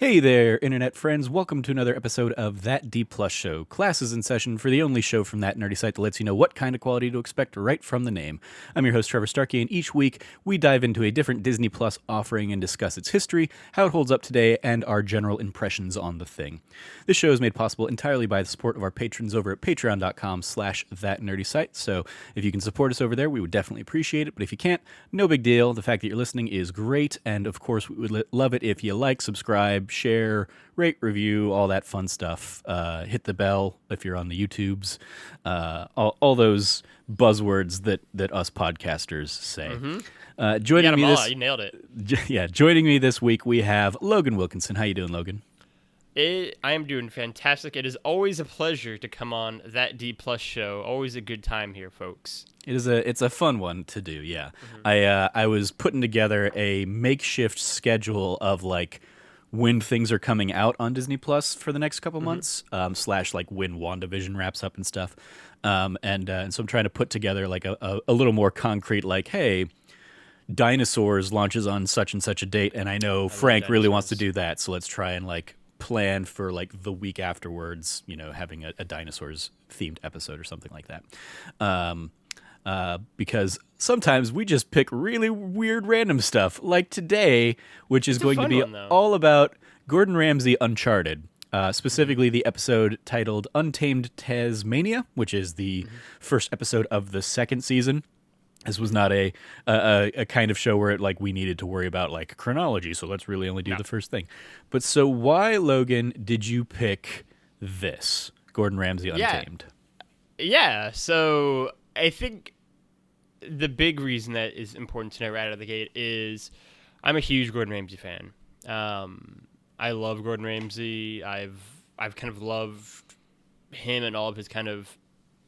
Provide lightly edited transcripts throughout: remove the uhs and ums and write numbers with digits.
Hey there, internet friends. Welcome to another episode of That D Plus Show. Class is in session for the only show from that nerdy site that lets you know what kind of quality to expect right from the name. I'm your host, Trevor Starkey, and each week we dive into a different Disney Plus offering and discuss its history, how it holds up today, and our general impressions on the thing. This show is made possible entirely by the support of our patrons over at patreon.com/thatnerdysite, so if you can support us over there, we would definitely appreciate it, but if you can't, no big deal. The fact that you're listening is great, and of course, we would love it if you like, subscribe, share, rate, review, all that fun stuff. Hit the bell if you're on the YouTubes. All those buzzwords that us podcasters say. Joining me this, you nailed it. Joining me this week we have Logan Wilkinson. How you doing, Logan? I am doing fantastic. It is always a pleasure to come on That D Plus Show. Always a good time here, folks. It's a fun one to do. Yeah, I was putting together a makeshift schedule of like when things are coming out on Disney Plus for the next couple months, slash like when WandaVision wraps up and stuff. And so I'm trying to put together like a little more concrete, like, hey, Dinosaurs launches on such and such a date, and I know Frank really wants to do that, so let's try and like plan for like the week afterwards, having a Dinosaurs themed episode or something like that. Because sometimes we just pick really weird random stuff, like today, which is going to be all about Gordon Ramsay Uncharted, specifically the episode titled Untamed Tasmania, which is the first episode of the second season. This was not a kind of show where we needed to worry about like chronology, so let's really only do the first thing. But so why, Logan, did you pick this, Gordon Ramsay Untamed? Yeah, so I think the big reason that is important to know right out of the gate is I'm a huge Gordon Ramsay fan. I love Gordon Ramsay. I've kind of loved him and all of his kind of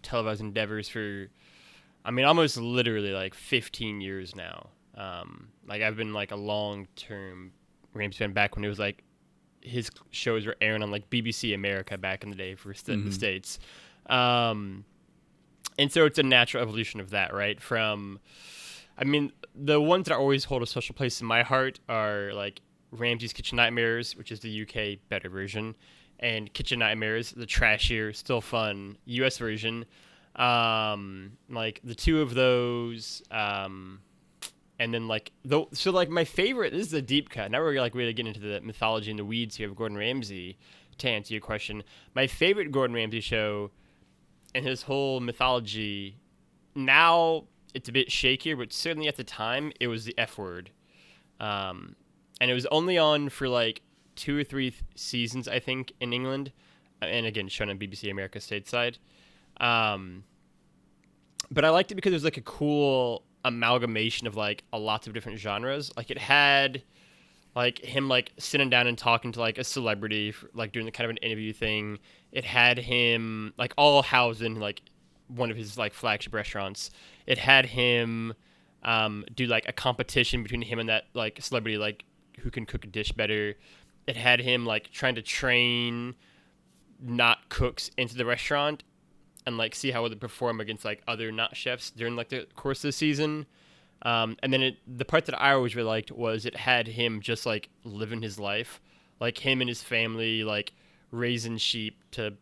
televised endeavors for, almost literally like 15 years now. I've been like a long-term Ramsay fan back when it was like his shows were airing on like BBC America back in the day for the States. And so it's a natural evolution of that, right? The ones that always hold a special place in my heart are like Ramsay's Kitchen Nightmares, which is the UK better version, and Kitchen Nightmares, the trashier, still fun US version. Like the two of those, and then my favorite, this is a deep cut. Now we're like really getting into the mythology and the weeds here of Gordon Ramsay. To answer your question, my favorite Gordon Ramsay show and his whole mythology, now it's a bit shakier, but certainly at the time it was the F Word, and it was only on for like 2 or 3 seasons, I think, in England, and again shown on BBC America stateside. But I liked it because it was like a cool amalgamation of like a lots of different genres. Like it had like him like sitting down and talking to like a celebrity, like doing the kind of an interview thing. It had him like all housed in like one of his like flagship restaurants. It had him do like a competition between him and that like celebrity, like who can cook a dish better. It had him like trying to train not cooks into the restaurant and like see how they perform against like other not chefs during like the course of the season. And then the part that I always really liked was it had him just like living his life, like him and his family, like raising sheep to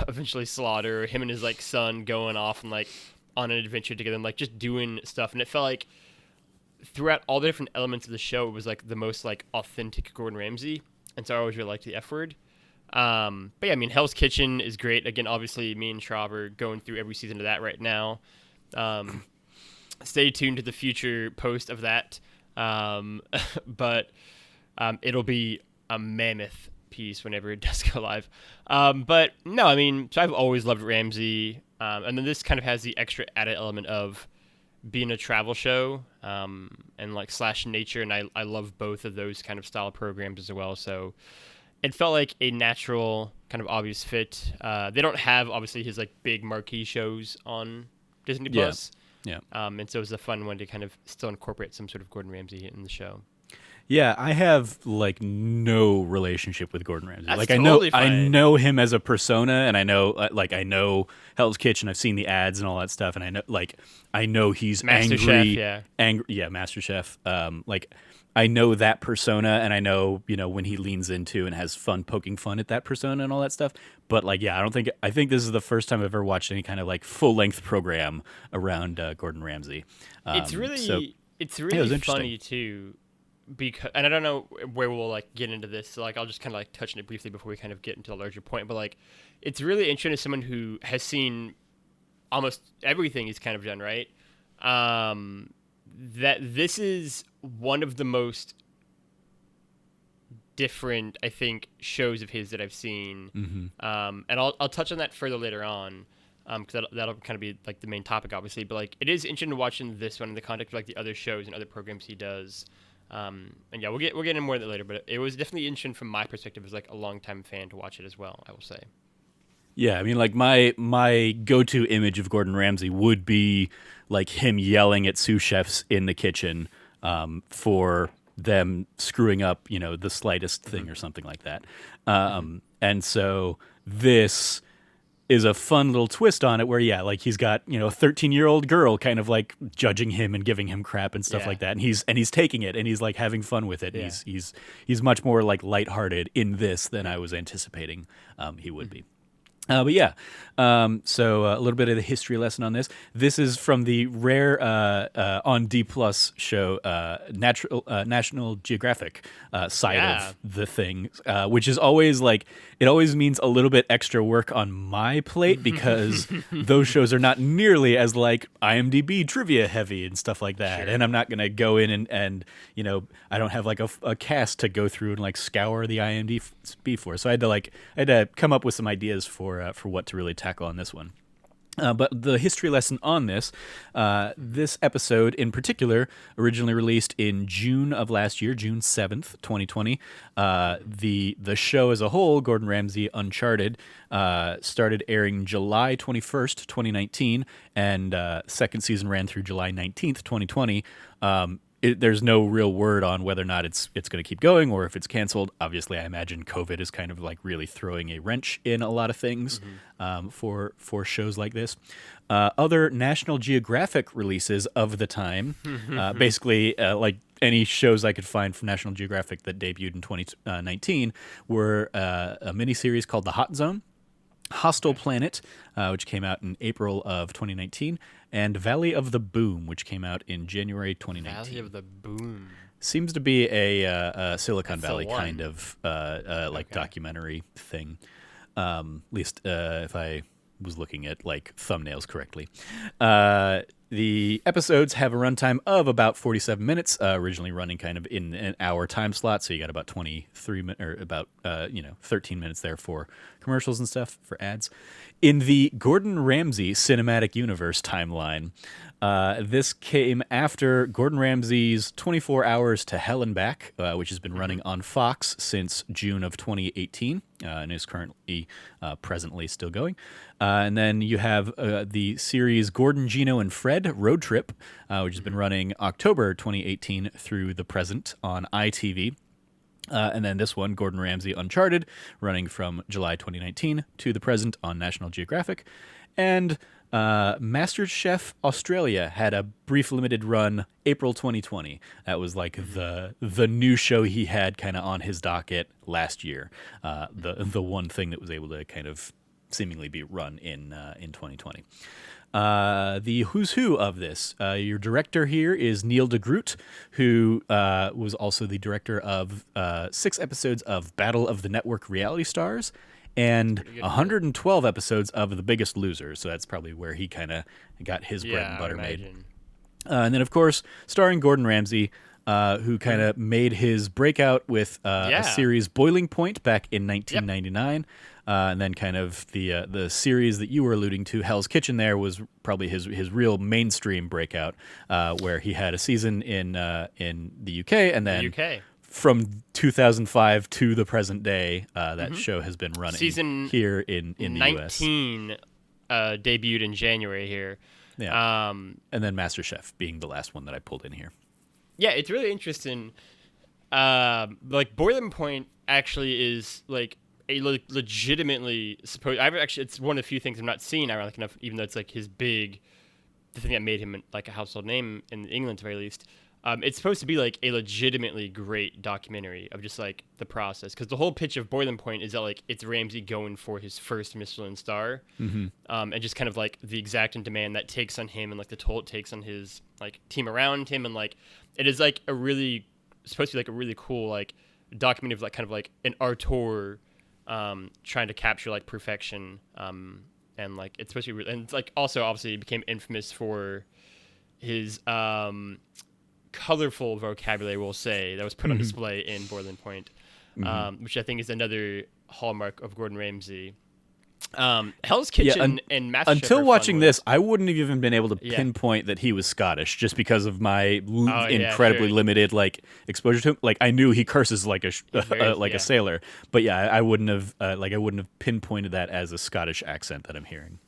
eventually slaughter, him and his like son going off and like on an adventure together and like just doing stuff. And it felt like throughout all the different elements of the show, it was like the most like authentic Gordon Ramsay. And so I always really liked the F Word. But yeah, Hell's Kitchen is great. Again, obviously me and Trav are going through every season of that right now. Stay tuned to the future post of that. But it'll be a mammoth piece whenever it does go live. But no, so I've always loved Ramsay. And then this kind of has the extra added element of being a travel show, and like slash nature. And I love both of those kind of style programs as well. So it felt like a natural kind of obvious fit. They don't have obviously his like big marquee shows on Disney Plus. Yeah. And so it was a fun one to kind of still incorporate some sort of Gordon Ramsay in the show. Yeah, I have like no relationship with Gordon Ramsay. That's like totally I fine. know him as a persona, and I know Hell's Kitchen. I've seen the ads and all that stuff, and I know he's Master angry. Chef, yeah. Angry, yeah, Master Chef. I know that persona, and I know, when he leans into and has fun poking fun at that persona and all that stuff. But like, yeah, I think this is the first time I've ever watched any kind of like full length program around Gordon Ramsay. It's So really it's yeah, it was really interesting. funny too, because and I don't know where we'll like get into this. So like I'll just kind of like touch on it briefly before we kind of get into a larger point. But like, it's really interesting as someone who has seen almost everything he's kind of done, right? That this is one of the most different, I think, shows of his that I've seen. And I'll touch on that further later on, because that'll kind of be like the main topic, obviously. But like, it is interesting watching this one in the context of like the other shows and other programs he does. And yeah, we'll get into more of that later. But it was definitely interesting from my perspective as like a longtime fan to watch it as well, I will say. Yeah, I mean, like my go-to image of Gordon Ramsay would be like him yelling at sous chefs in the kitchen for them screwing up, the slightest thing or something like that. And so this is a fun little twist on it where, yeah, like he's got, a 13-year-old girl kind of like judging him and giving him crap and stuff Yeah. like that. And he's taking it and he's like having fun with it. Yeah. He's much more like lighthearted in this than I was anticipating he would be. But yeah, so a little bit of the history lesson on this. This is from the rare on D Plus show, National Geographic side Yeah. of the thing, which is always like it always means a little bit extra work on my plate because those shows are not nearly as like IMDb trivia heavy and stuff like that. Sure. And I'm not gonna go in and I don't have like a cast to go through and like scour the IMDb for. So I had to come up with some ideas for what to really tackle on this one. But the history lesson on this episode in particular, originally released in June of last year, June 7th, 2020. The show as a whole, Gordon Ramsay Uncharted, started airing July 21st, 2019, and second season ran through July 19th, 2020. There's no real word on whether or not it's going to keep going or if it's canceled. Obviously, I imagine COVID is kind of like really throwing a wrench in a lot of things for shows like this. Other National Geographic releases of the time, basically like any shows I could find from National Geographic that debuted in 2019, were a miniseries called The Hot Zone, Hostile Planet, which came out in April of 2019, and Valley of the Boom, which came out in January 2019. Valley of the Boom. Seems to be a Silicon That's the Valley one. kind of like documentary thing. At least if I was looking at like thumbnails correctly. The episodes have a runtime of about 47 minutes, originally running kind of in an hour time slot. So you got about 23 minutes or about 13 minutes there for commercials and stuff for ads. In the Gordon Ramsay cinematic universe timeline, this came after Gordon Ramsay's 24 Hours to Hell and Back, which has been running on Fox since June of 2018 and is currently presently still going. And then you have the series Gordon, Gino, and Fred Road Trip, which has been running October 2018 through the present on ITV. And then this one, Gordon Ramsay Uncharted, running from July 2019 to the present on National Geographic. And MasterChef Australia had a brief limited run April 2020. That was like the new show he had kind of on his docket last year. The one thing that was able to kind of seemingly be run in 2020. The who's who of this. Your director here is Neil deGroot, who was also the director of 6 episodes of Battle of the Network Reality Stars and 112 episodes of The Biggest Loser. So that's probably where he kind of got his bread and butter made. And then, of course, starring Gordon Ramsay, who kind of made his breakout with a series Boiling Point back in 1999. And then kind of the series that you were alluding to, Hell's Kitchen, there was probably his real mainstream breakout, where he had a season in the UK, and then from 2005 to the present day, that show has been running season here in the US. 19 debuted in January here. Yeah. And then MasterChef being the last one that I pulled in here. Yeah, it's really interesting. Like Boiling Point actually is like a legitimately supposed. It's one of the few things I've not seen. Ironic enough, even though it's like the thing that made him like a household name in England, at the very least. It's supposed to be like a legitimately great documentary of just like the process, because the whole pitch of Boiling Point is that like it's Ramsay going for his first Michelin star, and just kind of like the exacting demand that takes on him and like the toll it takes on his like team around him, and like it is like a really supposed to be like a really cool like documentary of like kind of like an auteur trying to capture like perfection, and like it's supposed to be and it's like also obviously he became infamous for his colorful vocabulary, we'll say, that was put on display in Boiling Point, which I think is another hallmark of Gordon Ramsay. Hell's Kitchen and MasterChef until watching with. this, I wouldn't have even been able to pinpoint that he was Scottish, just because of my incredibly limited like exposure to him. Like I knew he curses like a sailor, but I wouldn't have pinpointed that as a Scottish accent that I'm hearing.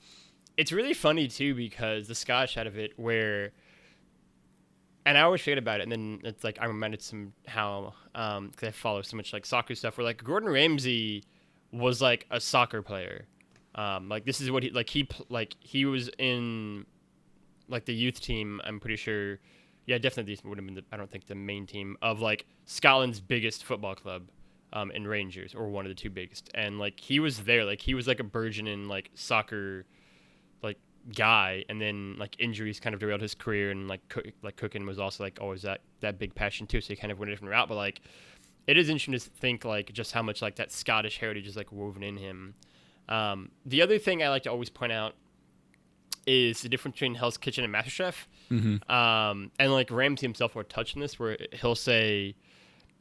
It's really funny too, because the Scottish out of it, where, and I always forget about it, and then it's like I'm reminded somehow because I follow so much like soccer stuff, where like Gordon Ramsay was like a soccer player. Like this is what he was in like the youth team. I'm pretty sure, definitely would have been I don't think the main team of like Scotland's biggest football club, in Rangers, or one of the two biggest. And like he was there, like he was like a burgeoning like soccer like guy, and then like injuries kind of derailed his career, and like cooking was also like always that big passion too. So he kind of went a different route, but like it is interesting to think like just how much like that Scottish heritage is like woven in him. The other thing I like to always point out is the difference between Hell's Kitchen and MasterChef. And like Ramsay himself will touch on this, where he'll say,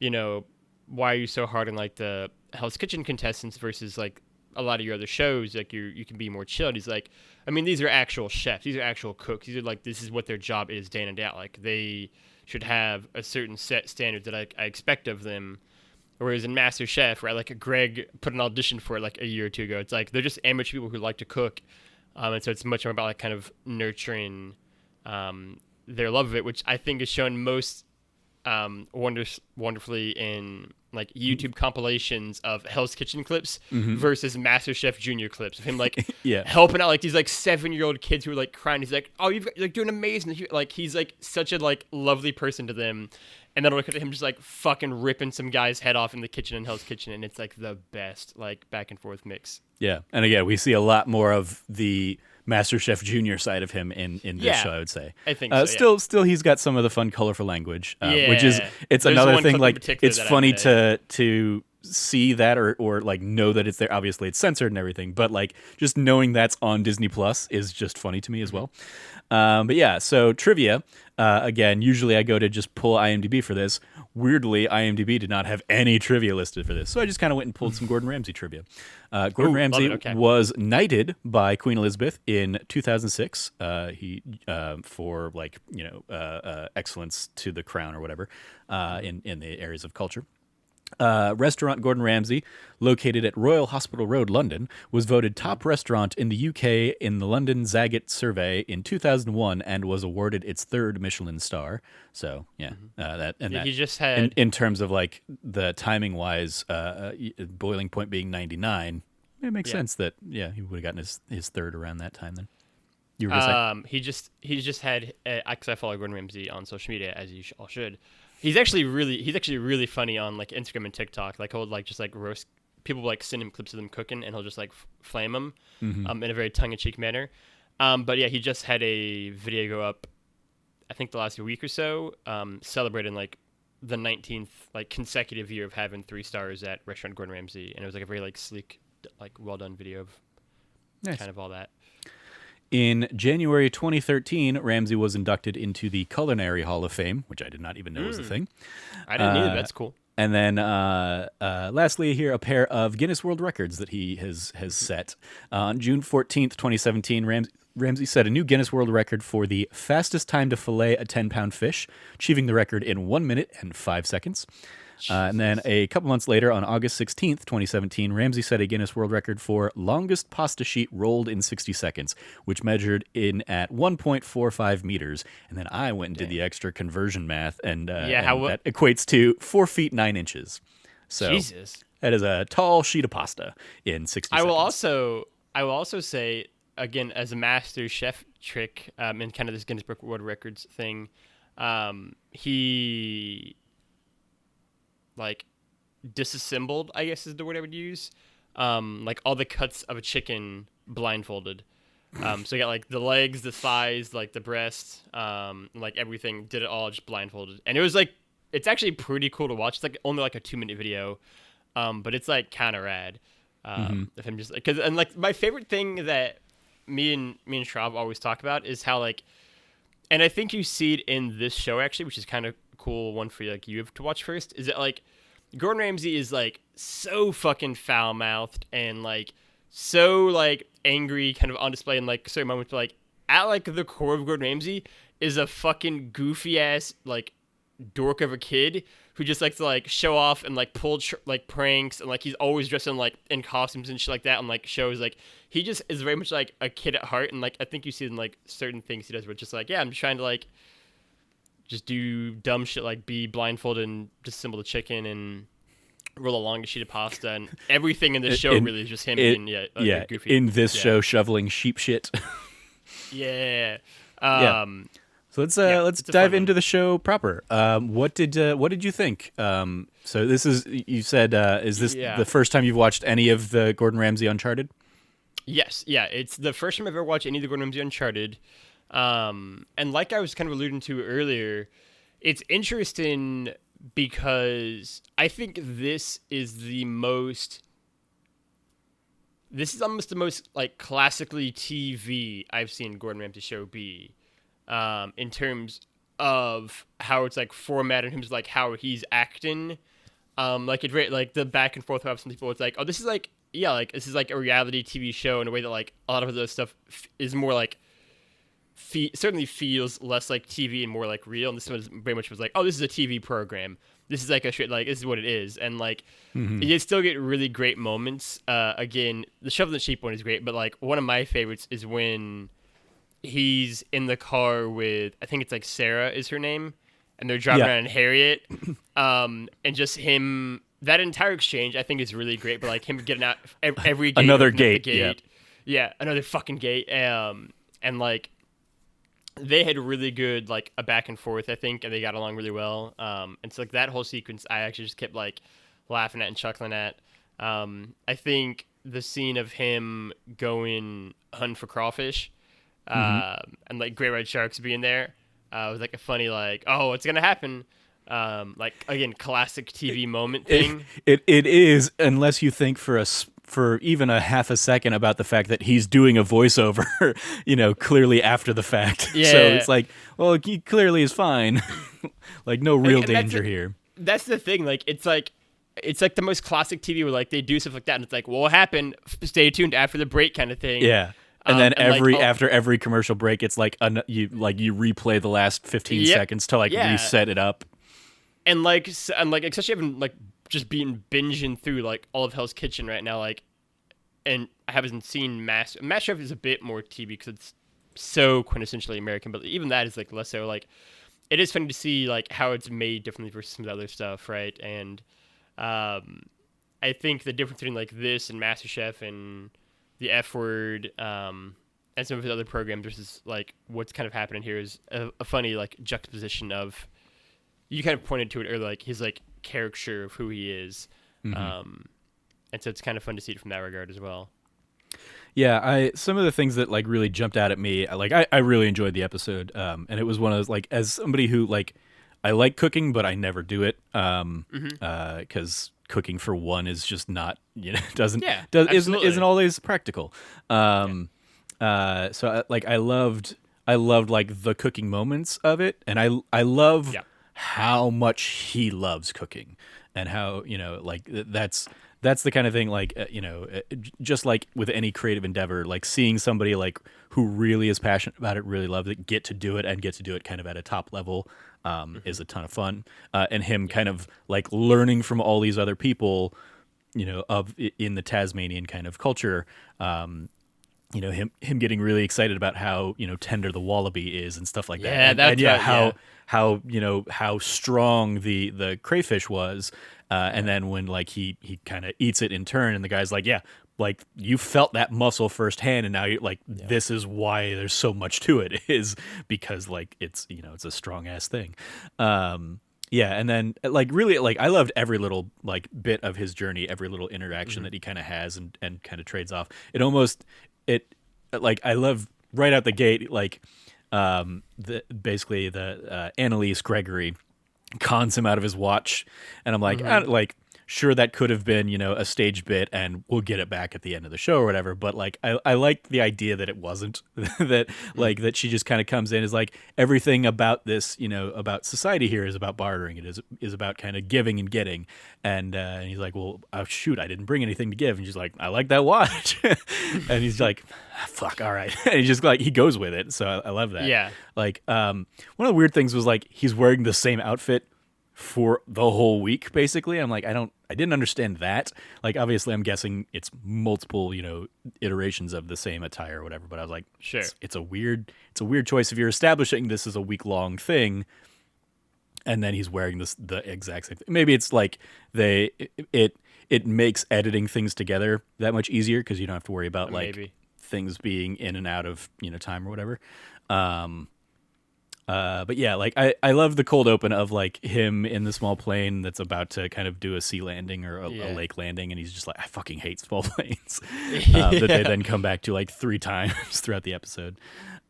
why are you so hard on like the Hell's Kitchen contestants versus like a lot of your other shows? Like you can be more chilled. He's like, I mean, these are actual chefs. These are actual cooks. These are like, this is what their job is day in and day out. Like they should have a certain set standard that I expect of them. Whereas in MasterChef, where like Greg put an audition for it like a year or two ago, it's like they're just amateur people who like to cook, and so it's much more about like kind of nurturing their love of it, which I think is shown most wonderfully in like YouTube compilations of Hell's Kitchen clips versus MasterChef Junior clips of him like helping out like these like 7-year-old kids who are like crying. He's like, oh, you're like doing amazing. Like he's like such a like lovely person to them. And then I'll look at him just like fucking ripping some guy's head off in the kitchen in Hell's Kitchen, and it's like the best like back and forth mix. Yeah, and again, we see a lot more of the MasterChef Junior side of him in this show, I would say. I think so, Still, he's got some of the fun, colorful language, which is it's another thing. Like it's funny to see that or like know that it's there. Obviously, it's censored and everything, but like just knowing that's on Disney Plus is just funny to me as well. But yeah, so trivia. Again, usually I go to just pull IMDb for this. Weirdly, IMDb did not have any trivia listed for this, so I just kind of went and pulled some Gordon Ramsay trivia. Gordon Ramsay was knighted by Queen Elizabeth in 2006. He for like excellence to the crown or whatever in the areas of culture. Restaurant Gordon Ramsay, located at Royal Hospital Road, London, was voted top restaurant in the UK in the London Zagat survey in 2001 and was awarded its 3rd Michelin star. So, he just had in terms of like the timing wise, Boiling Point being 99, it makes sense that he would have gotten his 3rd around that time then. You were gonna say? He just had, because I follow Gordon Ramsay on social media, as you all should. He's actually really funny on like Instagram and TikTok. Like he'll like just like roast people, like send him clips of them cooking, and he'll just like flame them in a very tongue-in-cheek manner. But yeah, he just had a video go up, I think the last week or so, celebrating like the 19th like consecutive year of having 3 stars at Restaurant Gordon Ramsay, and it was like a very like sleek, like well done video of kind of all that. In January 2013, Ramsay was inducted into the Culinary Hall of Fame, which I did not even know was a thing. I didn't either. That's cool. And then lastly here, a pair of Guinness World Records that he has set. On June 14th, 2017, Ramsay set a new Guinness World Record for the fastest time to fillet a 10-pound fish, achieving the record in 1 minute and 5 seconds. And then a couple months later, on August 16th, 2017, Ramsay set a Guinness World Record for longest pasta sheet rolled in 60 seconds, which measured in at 1.45 meters. And then I went and did the extra conversion math, and that equates to 4 feet 9 inches. So Jesus. That is a tall sheet of pasta in 60 seconds. I will also say, again, as a master chef trick, and kind of this Guinness Book World Records thing, He like disassembled, I guess is the word I would use, like all the cuts of a chicken blindfolded. So you got like the legs, the thighs, like the breast, like everything. Did it all just blindfolded, and it was like it's actually pretty cool to watch. It's like only like a 2-minute video, but it's like kind of rad. If I'm just because and like my favorite thing that me and Shrav always talk about is how like, and I think you see it in this show actually, which is kind of cool one for like you have to watch first. Is that like Gordon Ramsay is like so fucking foul mouthed and like so like angry, kind of on display in like certain moments. But like at like the core of Gordon Ramsay is a fucking goofy ass like dork of a kid who just likes to like show off and like pull like pranks and like he's always dressed in like in costumes and shit like that on like shows. Like he just is very much like a kid at heart, and like I think you see in like certain things he does where it's just like, yeah, I'm just trying to like just do dumb shit like be blindfolded and disassemble the chicken and roll along a sheet of pasta, and everything in this show really is just him being goofy. In this show, shoveling sheep shit. Yeah. So let's dive into the show proper. What did you think? So this is, you said, is this the first time you've watched any of the Gordon Ramsay Uncharted? Yes, yeah, it's the first time I've ever watched any of the Gordon Ramsay Uncharted. And like I was kind of alluding to earlier, it's interesting because I think this is almost the most like classically TV I've seen Gordon Ramsay show be. In terms of how it's like formatted, in terms of like how he's acting, like it's like the back and forth of some people. It's like, oh, this is like, yeah, like this is like a reality TV show in a way that like a lot of the stuff is more like, certainly feels less like TV and more like real. And this one very much was like, oh, this is a TV program. This is like a shit, like this is what it is. And like, you still get really great moments. Again, the shovel and sheep one is great, but like one of my favorites is when he's in the car with, I think it's like Sarah is her name, and they're driving around in Harriet, and just him, that entire exchange I think is really great. But like him getting out every gate, another gate, another fucking gate, and like they had really good like a back and forth, I think, and they got along really well. And so like that whole sequence I actually just kept like laughing at and chuckling at. I think the scene of him going hunting for crawfish, and like great white sharks being there, was like a funny like, oh, what's gonna happen, like again classic TV moment thing. It is, unless you think for even a half a second about the fact that he's doing a voiceover, clearly after the fact. Yeah. So it's like, well, he clearly is fine. Like no real danger here. That's the thing. Like it's like the most classic TV where like they do stuff like that, and it's like, well, what happened? Stay tuned after the break, kind of thing. Yeah. And then after every commercial break, it's like you replay the last 15 seconds to like reset it up. And like especially having like just being binging through like all of Hell's Kitchen right now, like, and I haven't seen MasterChef is a bit more TV because it's so quintessentially American, but even that is like less so. Like, it is funny to see like how it's made differently versus some of the other stuff, right? And I think the difference between like this and MasterChef and the F Word, and some of his other programs versus like what's kind of happening here is a funny like juxtaposition of, you kind of pointed to it earlier, like his like caricature of who he is, and so it's kind of fun to see it from that regard as well. Yeah, some of the things that like really jumped out at me, like I really enjoyed the episode, and it was one of those, like, as somebody who like, I like cooking but I never do it, because cooking for one is just not, isn't always practical. So I loved like the cooking moments of it, and I love how much he loves cooking, and how like that's the kind of thing, like just like with any creative endeavor, like seeing somebody like who really is passionate about it, really loves it, get to do it kind of at a top level, is a ton of fun. And him kind of like learning from all these other people, in the Tasmanian kind of culture, him getting really excited about how tender the wallaby is and stuff like that. How strong the crayfish was, and then when like he kind of eats it in turn, and the guy's like, yeah, like you felt that muscle firsthand, and now you're like, this is why there's so much to it, is because like it's, it's a strong ass thing. Yeah, and then like really like I loved every little like bit of his journey, every little interaction that he kind of has and kind of trades off. It like I love right out the gate like the Annalise Gregory cons him out of his watch, and I'm like, like sure that could have been a stage bit and we'll get it back at the end of the show or whatever, but like I like the idea that it wasn't that like that she just kind of comes in is like everything about this about society here is about bartering. It is about kind of giving and getting, and he's like, well, oh, shoot, I didn't bring anything to give, and she's like, I like that watch. And he's like, fuck, all right. And he just like he goes with it, so I love that. Yeah. Like one of the weird things was like he's wearing the same outfit for the whole week basically. I'm like, I didn't understand that. Like obviously I'm guessing it's multiple iterations of the same attire or whatever, but I was like, sure, it's a weird choice if you're establishing this as a week-long thing and then he's wearing the exact same thing. Maybe it's like it makes editing things together that much easier because you don't have to worry about like maybe things being in and out of time or whatever. But yeah, like I love the cold open of like him in the small plane that's about to kind of do a sea landing or a lake landing, and he's just like, I fucking hate small planes. That they then come back to like 3 times throughout the episode.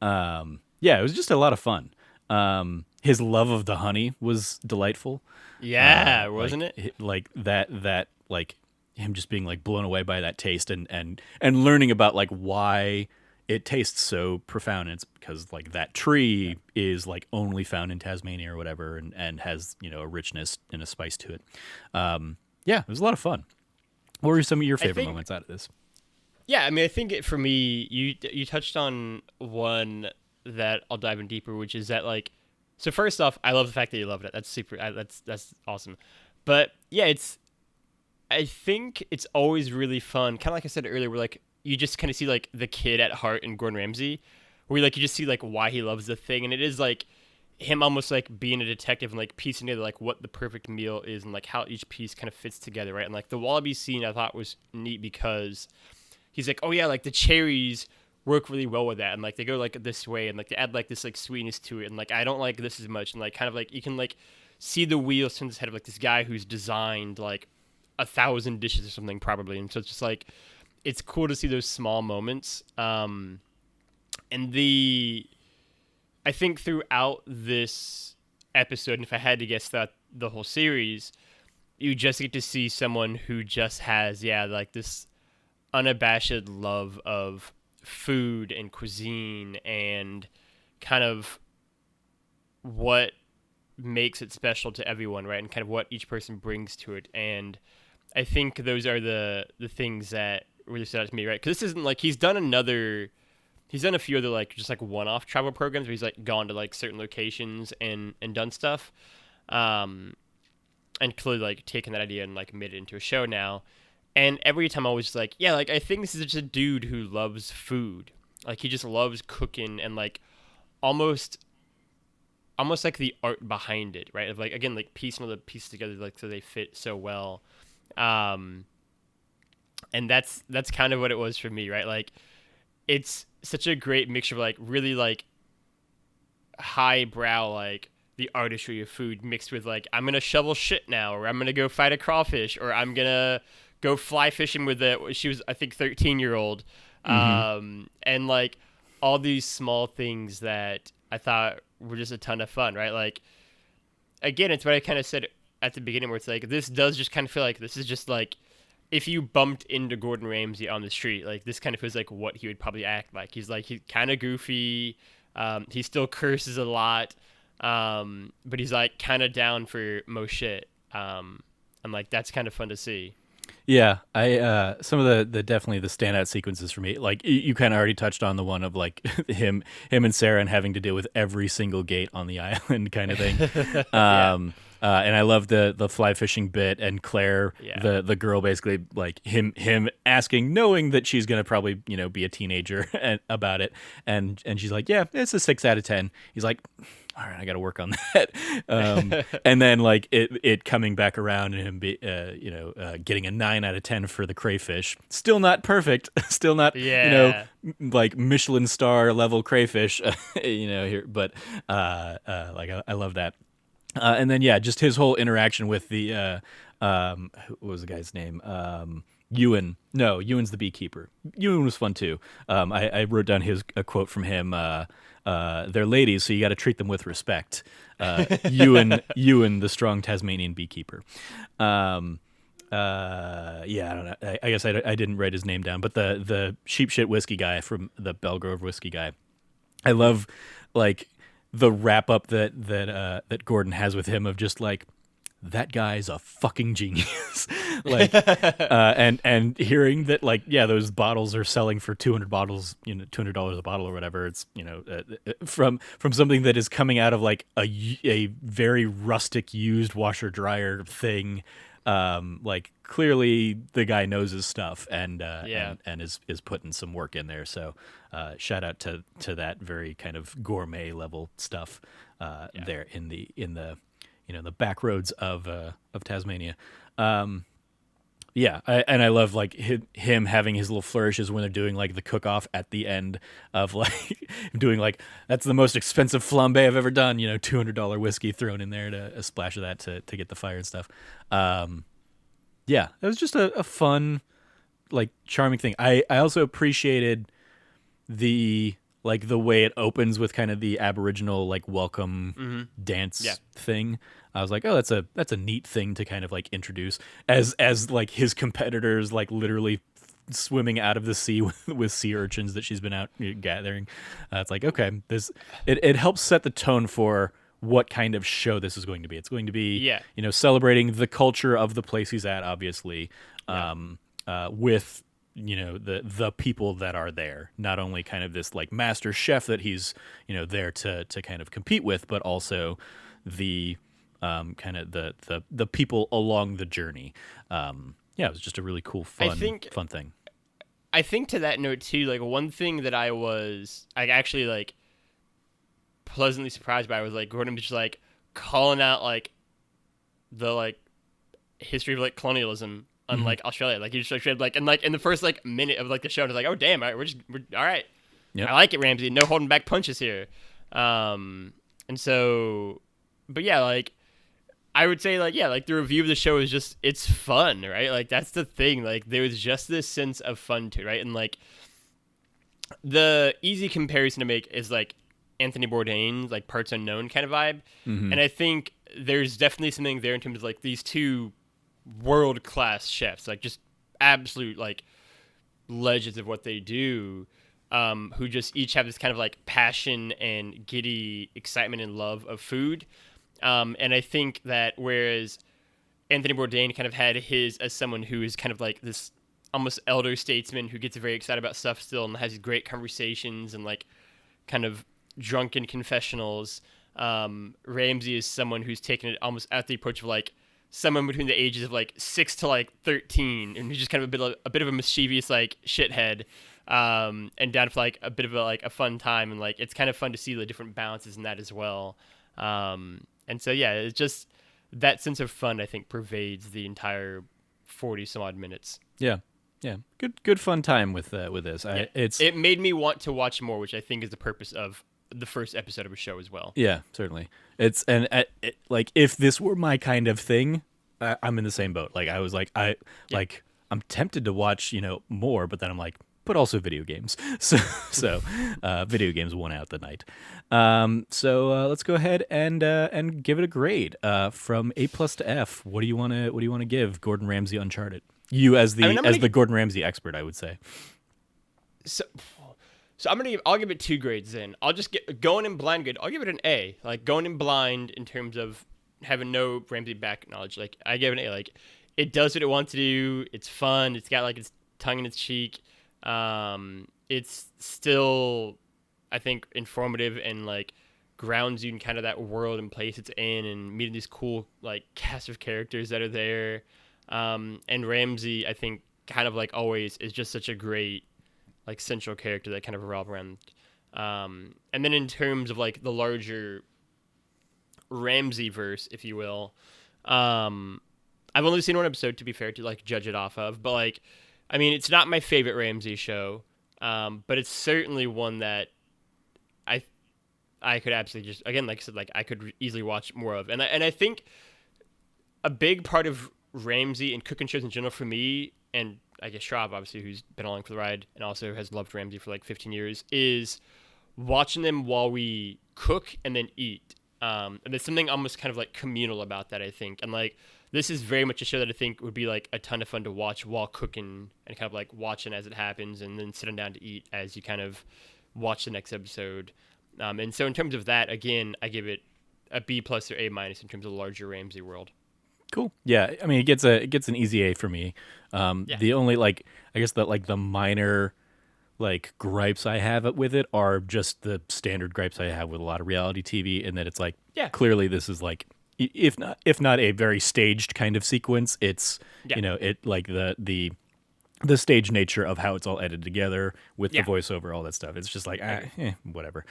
Yeah, it was just a lot of fun. His love of the honey was delightful. Yeah, wasn't it? Like that like him just being like blown away by that taste and learning about like why it tastes so profound. It's because like that tree is like only found in Tasmania or whatever, and has a richness and a spice to it. Yeah, it was a lot of fun. What were some of your favorite moments out of this? Yeah, I mean, I think for me, you touched on one that I'll dive in deeper, which is that like, so first off, I love the fact that you loved it. That's super. That's awesome. But yeah, I think it's always really fun. Kind of like I said earlier, where like you just kind of see like the kid at heart in Gordon Ramsay, where like you just see like why he loves the thing, and it is like him almost like being a detective and like piecing together like what the perfect meal is and like how each piece kind of fits together, right? And like the wallaby scene I thought was neat because he's like, oh yeah, like the cherries work really well with that, and like they go like this way, and like they add like this like sweetness to it, and like I don't like this as much, and like kind of like you can like see the wheels turn his head of like this guy who's designed like 1,000 dishes or something probably, and so it's just like it's cool to see those small moments. And I think throughout this episode, and if I had to guess that the whole series, you just get to see someone who just has, like this unabashed love of food and cuisine and kind of what makes it special to everyone, right? And kind of what each person brings to it. And I think those are the things that really stood out to me, right? Because this isn't like he's done a few other like just like one-off travel programs where he's like gone to like certain locations and done stuff, and clearly like taken that idea and like made it into a show now. And every time I was just like, yeah, like I think this is just a dude who loves food. Like he just loves cooking and like almost like the art behind it, right? Of like again like piecing all the pieces together like so they fit so well. And that's kind of what it was for me, right? Like it's such a great mixture of like really like highbrow like the artistry of food mixed with like I'm gonna shovel shit now, or I'm gonna go fight a crawfish, or I'm gonna go fly fishing with she was I think 13-year-old, and like all these small things that I thought were just a ton of fun, right? Like again, it's what I kind of said at the beginning, where it's like this does just kind of feel like this is just like if you bumped into Gordon Ramsay on the street, like this kind of feels like what he would probably act like. He's kind of goofy. He still curses a lot, but he's like kind of down for most shit. And like that's kind of fun to see. Yeah, I some of the definitely the standout sequences for me, like you kind of already touched on the one of like him and Sarah and having to deal with every single gate on the island kind of thing. And I love the fly fishing bit, and Claire, the girl, basically like him asking, knowing that she's gonna probably be a teenager about it, and she's like, yeah, it's a 6 out of 10. He's like, all right, I got to work on that. And then like it coming back around and him getting a 9 out of 10 for the crayfish. Still not perfect. Still not, Yeah. like Michelin star level crayfish, here. But like I love that. And then yeah, just his whole interaction with the what was the guy's name? Ewan. No, Ewan's the beekeeper. Ewan was fun too. I wrote down a quote from him. They're ladies, so you got to treat them with respect. Ewan, the strong Tasmanian beekeeper. Yeah, I don't know. I guess I didn't write his name down, but the sheep shit whiskey guy from the Belgrove whiskey guy. I love like the wrap up that Gordon has with him of just like that guy's a fucking genius. Like and hearing that like yeah those bottles are selling for 200 bottles, $200 a bottle or whatever. It's from something that is coming out of like a very rustic used washer dryer thing. Like clearly the guy knows his stuff and is putting some work in there. So shout out to that very kind of gourmet level stuff there in the the back roads of Tasmania. I love like him having his little flourishes when they're doing like the cook off at the end of like doing like that's the most expensive flambe I've ever done. $200 whiskey thrown in there to a splash of that to get the fire and stuff. Yeah, it was just a fun, like charming thing. I also appreciated the way it opens with kind of the Aboriginal like welcome dance thing. I was like, oh, that's a neat thing to kind of like introduce as like his competitors like literally swimming out of the sea with sea urchins that she's been out gathering. It's like, okay, it helps set the tone for what kind of show this is going to be. It's going to be celebrating the culture of the place he's at, obviously, with the people that are there, not only kind of this like master chef that he's there to kind of compete with, but also the kind of the people along the journey. It was just a really cool fun thing. I think to that note too, like one thing that I actually like pleasantly surprised by was like Gordon just like calling out like the like history of like colonialism on like Australia. Like he just like and like in the first like minute of like the show, it's like, oh damn, all right, we're all right. Yep. I like it, Ramsay. No holding back punches here. And so, but yeah, like I would say like like the review of the show is just it's fun, right? Like that's the thing. Like there was just this sense of fun to it, right? And like the easy comparison to make is like Anthony Bourdain's like Parts Unknown kind of vibe. And I think there's definitely something there in terms of like these two world-class chefs, like just absolute like legends of what they do, who just each have this kind of like passion and giddy excitement and love of food. And I think that whereas Anthony Bourdain kind of had his as someone who is kind of like this almost elder statesman who gets very excited about stuff still and has great conversations and like kind of drunken confessionals. Ramsay is someone who's taken it almost at the approach of like someone between the ages of like 6 to like 13, and he's just kind of a bit of a mischievous like shithead, and down for like a bit of a fun time, and like it's kind of fun to see the different balances in that as well. And so yeah, it's just that sense of fun I think pervades the entire 40 some odd minutes. Yeah. Good fun time with this. It made me want to watch more, which I think is the purpose of the first episode of a show as well. Yeah, certainly. Like if this were my kind of thing, I'm in the same boat. Like I was like I'm tempted to watch more, but then I'm like, but also video games. So video games won out the night. So let's go ahead and give it a grade from A+ to F. What do you want to give Gordon Ramsay Uncharted? You as the Gordon Ramsay expert, I would say. So I'll give it 2 grades then. I'll just going in blind good. I'll give it an A. Like going in blind in terms of having no Ramsay back knowledge. Like I give it an A. Like it does what it wants to do. It's fun. It's got like its tongue in its cheek. It's still, I think, informative and like grounds you in kind of that world and place it's in, and meeting these cool like cast of characters that are there. And Ramsay, I think, kind of like always, is just such a great like central character that kind of revolve around. And then in terms of like the larger Ramsay verse, if you will, I've only seen one episode, to be fair, to like judge it off of, but like, I mean, it's not my favorite Ramsay show, but it's certainly one that I I could absolutely just, again, like I said, like I could easily watch more of, and I think a big part of Ramsay and cooking shows in general for me, and I guess Shrav, obviously, who's been along for the ride and also has loved Ramsay for like 15 years, is watching them while we cook and then eat. And there's something almost kind of like communal about that, I think. And like, this is very much a show that I think would be like a ton of fun to watch while cooking and kind of like watching as it happens and then sitting down to eat as you kind of watch the next episode. And so in terms of that, again, I give it a B plus or A minus in terms of the larger Ramsay world. Cool. Yeah, I mean, it gets an easy A for me. The only like, I guess that like the minor like gripes I have with it are just the standard gripes I have with a lot of reality TV, and that it's like, clearly this is like, if not a very staged kind of sequence, it's it like the stage nature of how it's all edited together with the voiceover, all that stuff. It's just like, whatever.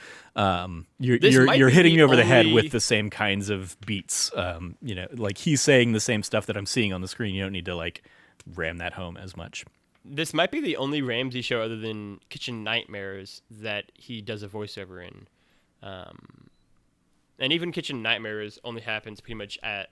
You're hitting me over the head with the same kinds of beats. Like he's saying the same stuff that I'm seeing on the screen. You don't need to like ram that home as much. This might be the only Ramsay show other than Kitchen Nightmares that he does a voiceover in. And even Kitchen Nightmares only happens pretty much at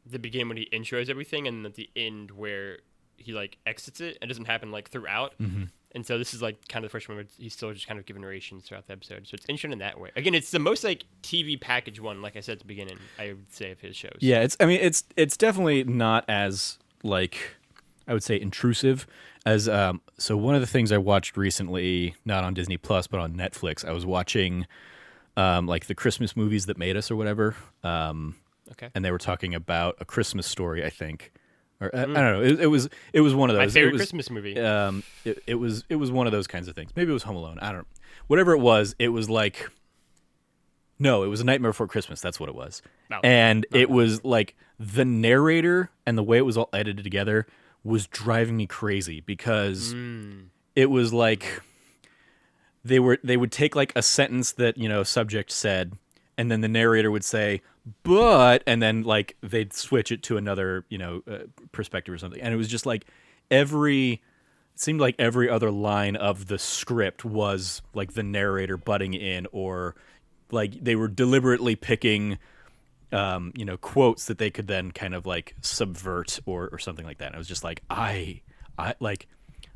the beginning when he intros everything, and at the end where he like exits it. It doesn't happen like throughout. Mm-hmm. And so this is like kind of the first one where he's still just kind of giving narrations throughout the episode. So it's interesting in that way. Again, it's the most like TV package one, like I said at the beginning, I would say, of his shows. Yeah, it's definitely not as like, I would say, intrusive as so one of the things I watched recently, not on Disney Plus but on Netflix, I was watching like the Christmas movies that made us or whatever. Okay. And they were talking about A Christmas Story, I think. Or I don't know. It was one of those. My favorite Christmas movie. It was one of those kinds of things. Maybe it was Home Alone. I don't know. Whatever it was like, no, it was A Nightmare Before Christmas. That's what it was. No, and it was like the narrator and the way it was all edited together was driving me crazy, because it was like they would take like a sentence that subject said, and then the narrator would say, but, and then like they'd switch it to another, perspective or something. And it was just like it seemed like every other line of the script was like the narrator butting in, or like they were deliberately picking, quotes that they could then kind of like subvert or something like that. And I was just like, I like,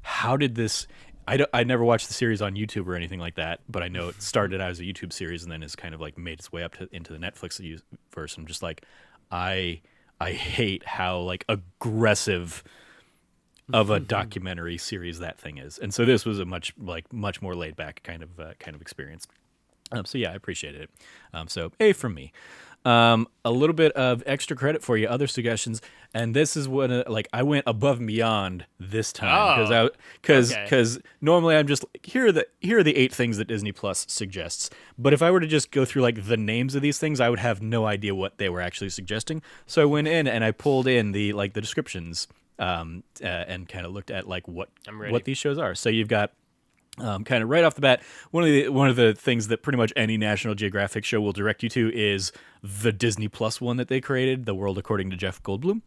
how did this, I never watched the series on YouTube or anything like that, but I know it started out as a YouTube series and then has kind of like made its way up into the Netflix verse. I'm just like, I hate how like aggressive of a documentary series that thing is. And so this was a much more laid back kind of experience. So yeah, I appreciated it. So A from me. A little bit of extra credit for you, other suggestions, and this is what like I went above and beyond this time because normally I'm just like, here are the 8 things that Disney Plus suggests. But if I were to just go through like the names of these things, I would have no idea what they were actually suggesting. So I went in and I pulled in the descriptions and kind of looked at like what these shows are. So you've got. Kind of right off the bat, one of the things that pretty much any National Geographic show will direct you to is the Disney Plus one that they created, The World According to Jeff Goldblum,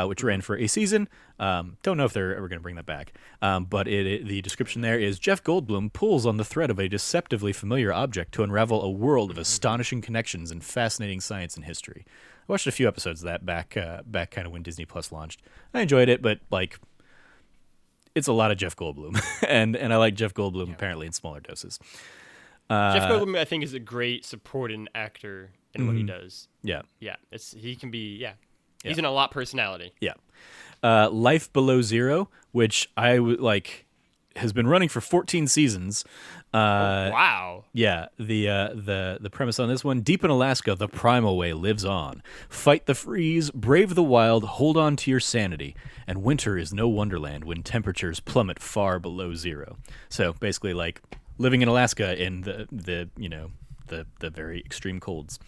which ran for a season. Don't know if they're ever going to bring that back. But the description there is, Jeff Goldblum pulls on the thread of a deceptively familiar object to unravel a world of astonishing connections and fascinating science and history. I watched a few episodes of that back kind of when Disney Plus launched. I enjoyed it, but like, it's a lot of Jeff Goldblum, and I like Jeff Goldblum apparently in smaller doses. Jeff Goldblum, I think, is a great supporting actor in what he does. Yeah, he can be. He's an a lot personality. Yeah, Life Below Zero, which I like, has been running for 14 seasons. Wow. Yeah, the premise on this one: deep in Alaska, the primal way lives on. Fight the freeze, brave the wild, hold on to your sanity. And winter is no wonderland when temperatures plummet far below zero. So basically, like living in Alaska in the very extreme colds.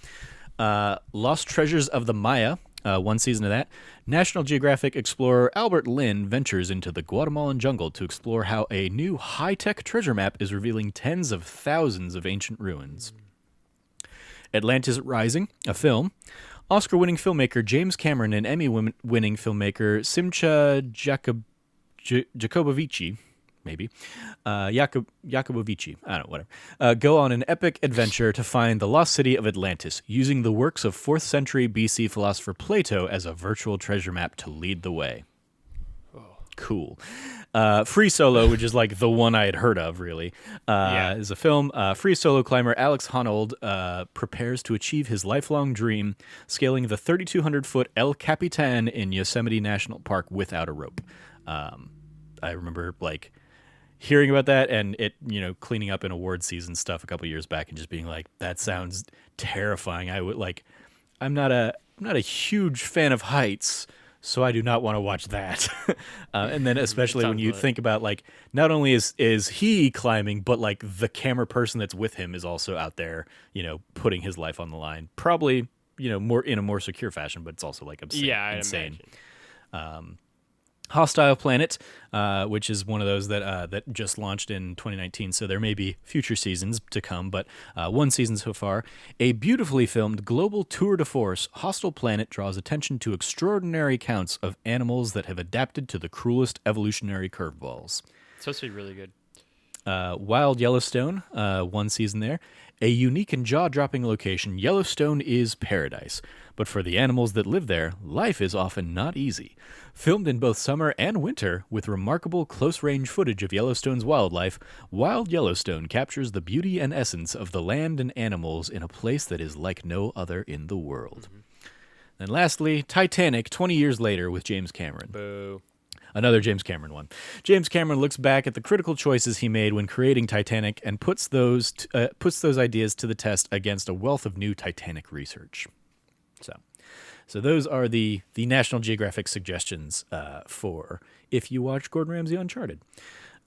Lost Treasures of the Maya. One season of that. National Geographic explorer Albert Lin ventures into the Guatemalan jungle to explore how a new high-tech treasure map is revealing tens of thousands of ancient ruins. Atlantis Rising, a film. Oscar-winning filmmaker James Cameron and Emmy-winning filmmaker Simcha Jacobovici, maybe, Jacobovici, I don't know, whatever, go on an epic adventure to find the lost city of Atlantis, using the works of 4th century BC philosopher Plato as a virtual treasure map to lead the way. Cool. Free Solo, which is like the one I had heard of, really, is a film. Free Solo climber Alex Honnold prepares to achieve his lifelong dream, scaling the 3,200-foot El Capitan in Yosemite National Park without a rope. I remember like hearing about that and it, cleaning up in award season stuff a couple years back and just being like, that sounds terrifying. I'm not a huge fan of heights, so I do not want to watch that. And then especially when you think about like, not only is he climbing, but like the camera person that's with him is also out there, putting his life on the line. Probably, more in a more secure fashion, but it's also like insane. Hostile Planet, which is one of those that just launched in 2019, so there may be future seasons to come, but one season so far. A beautifully filmed global tour de force, Hostile Planet draws attention to extraordinary accounts of animals that have adapted to the cruelest evolutionary curveballs. It's supposed to be really good. Wild Yellowstone, one season there. A unique and jaw-dropping location, Yellowstone is paradise. But for the animals that live there, life is often not easy. Filmed in both summer and winter, with remarkable close-range footage of Yellowstone's wildlife, Wild Yellowstone captures the beauty and essence of the land and animals in a place that is like no other in the world. And lastly, Titanic, 20 years later with James Cameron. Boo. Another James Cameron one. James Cameron looks back at the critical choices he made when creating Titanic and puts those ideas to the test against a wealth of new Titanic research. So those are the National Geographic suggestions for if you watch Gordon Ramsay Uncharted.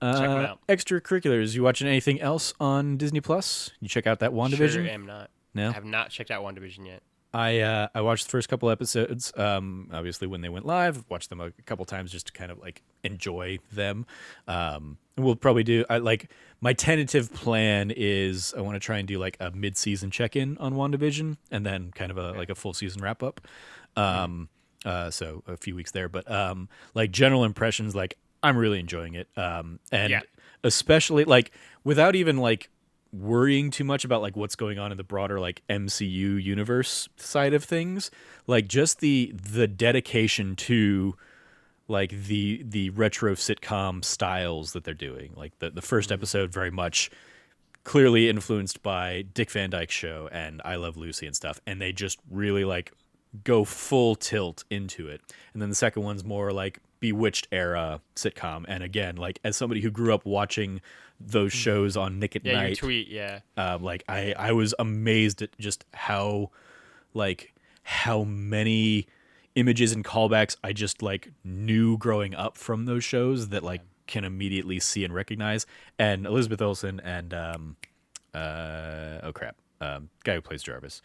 Check them out. Extracurriculars. You watching anything else on Disney Plus? You check out that WandaVision? Sure am not. No? I have not checked out WandaVision yet. I watched the first couple episodes, obviously when they went live. Watched them a couple times just to kind of like enjoy them. We'll probably do. My tentative plan is I want to try and do like a mid-season check-in on WandaVision and then kind of a full season wrap-up. So a few weeks there, but like general impressions, like I'm really enjoying it, and especially like without even like worrying too much about like what's going on in the broader like MCU universe side of things, like just the dedication to like the retro sitcom styles that they're doing. Like the first episode very much clearly influenced by Dick Van Dyke's Show and I Love Lucy and stuff, and they just really like go full tilt into it. And then the second one's more like Bewitched era sitcom, and again, like as somebody who grew up watching those shows on Nick at Night, your tweet, like I was amazed at just how many images and callbacks I just like knew growing up from those shows that like can immediately see and recognize. And Elizabeth Olsen and guy who plays Jarvis,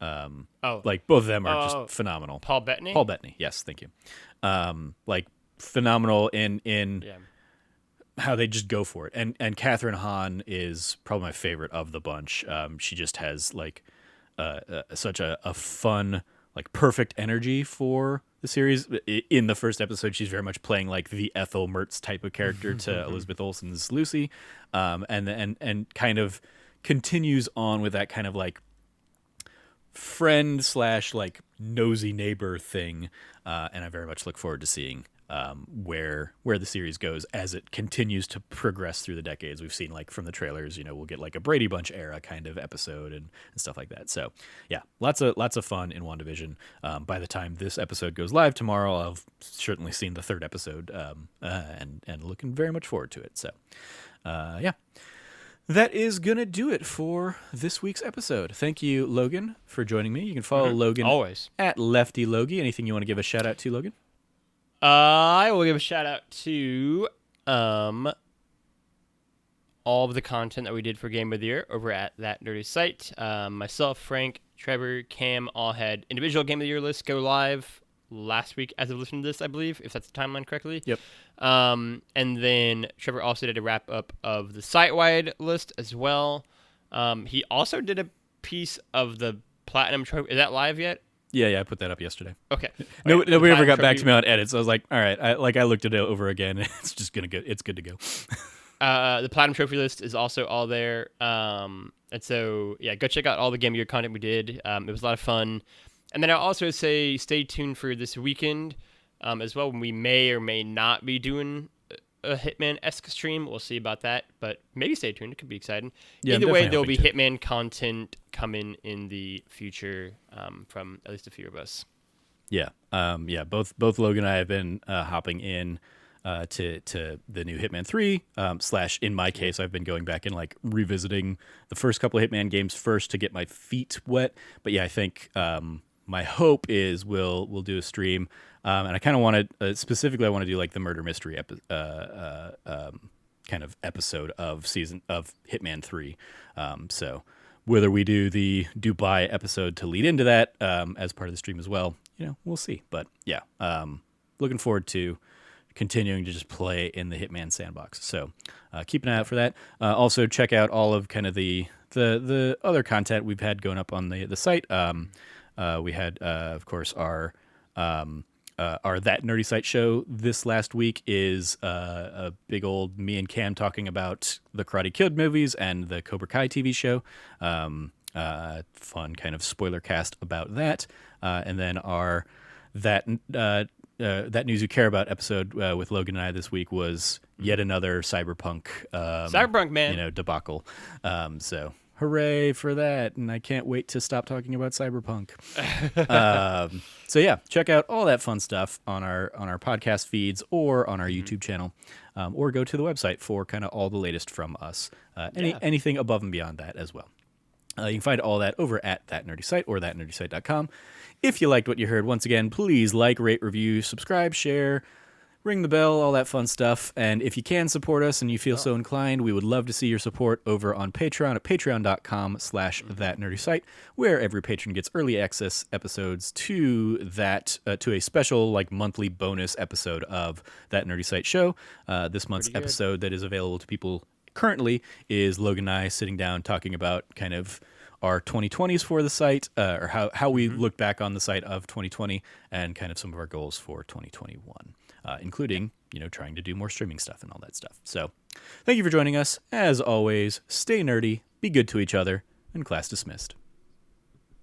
like both of them are just phenomenal. Paul Bettany. Yes, thank you. Like phenomenal in how they just go for it. And Catherine Hahn is probably my favorite of the bunch. She just has like such a fun, like perfect energy for the series. In the first episode, she's very much playing like the Ethel Mertz type of character to Elizabeth Olsen's Lucy, and kind of continues on with that kind of like friend / like nosy neighbor thing, and I very much look forward to seeing where the series goes as it continues to progress through the decades. We've seen like from the trailers, we'll get like a Brady Bunch era kind of episode and stuff like that. So yeah, lots of fun in WandaVision. By the time this episode goes live tomorrow, I've certainly seen the third episode, and looking very much forward to it. So yeah. That is going to do it for this week's episode. Thank you, Logan, for joining me. You can follow Logan always at Lefty Logie. Anything you want to give a shout out to, Logan? I will give a shout out to all of the content that we did for Game of the Year over at That Nerdy Site. Myself, Frank, Trevor, Cam all had individual Game of the Year lists go live last week as of listening to this, I believe, if that's the timeline correctly. Yep. And then Trevor also did a wrap up of the site-wide list as well. He also did a piece of the Platinum Trophy. Is that live yet? Yeah, I put that up yesterday. Okay. No, Okay, the nobody ever Platinum got back to Trophy- me on edits. I was like, all right, I looked it over again. It's just gonna go. It's good to go. The Platinum Trophy list is also all there. And so, yeah, go check out all the Game of Year content we did. It was a lot of fun. And then I'll also say stay tuned for this weekend as well, when we may or may not be doing a Hitman-esque stream. We'll see about that, but maybe stay tuned. It could be exciting. Yeah, I'm Either way, definitely there'll be hoping Hitman content coming in the future from at least a few of us. Yeah. Yeah. Both Logan and I have been hopping in to the new Hitman 3 / in my case, I've been going back and like revisiting the first couple of Hitman games first to get my feet wet. But yeah, I think my hope is we'll do a stream, and I kind of want to specifically I want to do like the murder mystery kind of episode of Hitman 3. So whether we do the Dubai episode to lead into that as part of the stream as well, we'll see. But yeah, looking forward to continuing to just play in the Hitman sandbox. So keep an eye out for that. Also check out all of kind of the other content we've had going up on the site. We had, of course, our That Nerdy Site show this last week is a big old me and Cam talking about the Karate Kid movies and the Cobra Kai TV show. Fun kind of spoiler cast about that. And then our That News You Care About episode with Logan and I this week was yet another cyberpunk Cyberpunk, man. debacle. So hooray for that, and I can't wait to stop talking about cyberpunk. So yeah, check out all that fun stuff on our podcast feeds or on our YouTube channel, or go to the website for kind of all the latest from us. Anything above and beyond that as well. You can find all that over at That Nerdy Site or thatnerdysite.com. If you liked what you heard, once again, please like, rate, review, subscribe, share, ring the bell, all that fun stuff. And if you can support us and you feel so inclined, we would love to see your support over on Patreon at patreon.com/thatnerdysite, where every patron gets early access episodes to a special like monthly bonus episode of That Nerdy Site show. This month's episode that is available to people currently is Logan and I sitting down talking about kind of our 2020s for the site, or how we look back on the site of 2020 and kind of some of our goals for 2021. Including, trying to do more streaming stuff and all that stuff. So thank you for joining us. As always, stay nerdy, be good to each other, and class dismissed.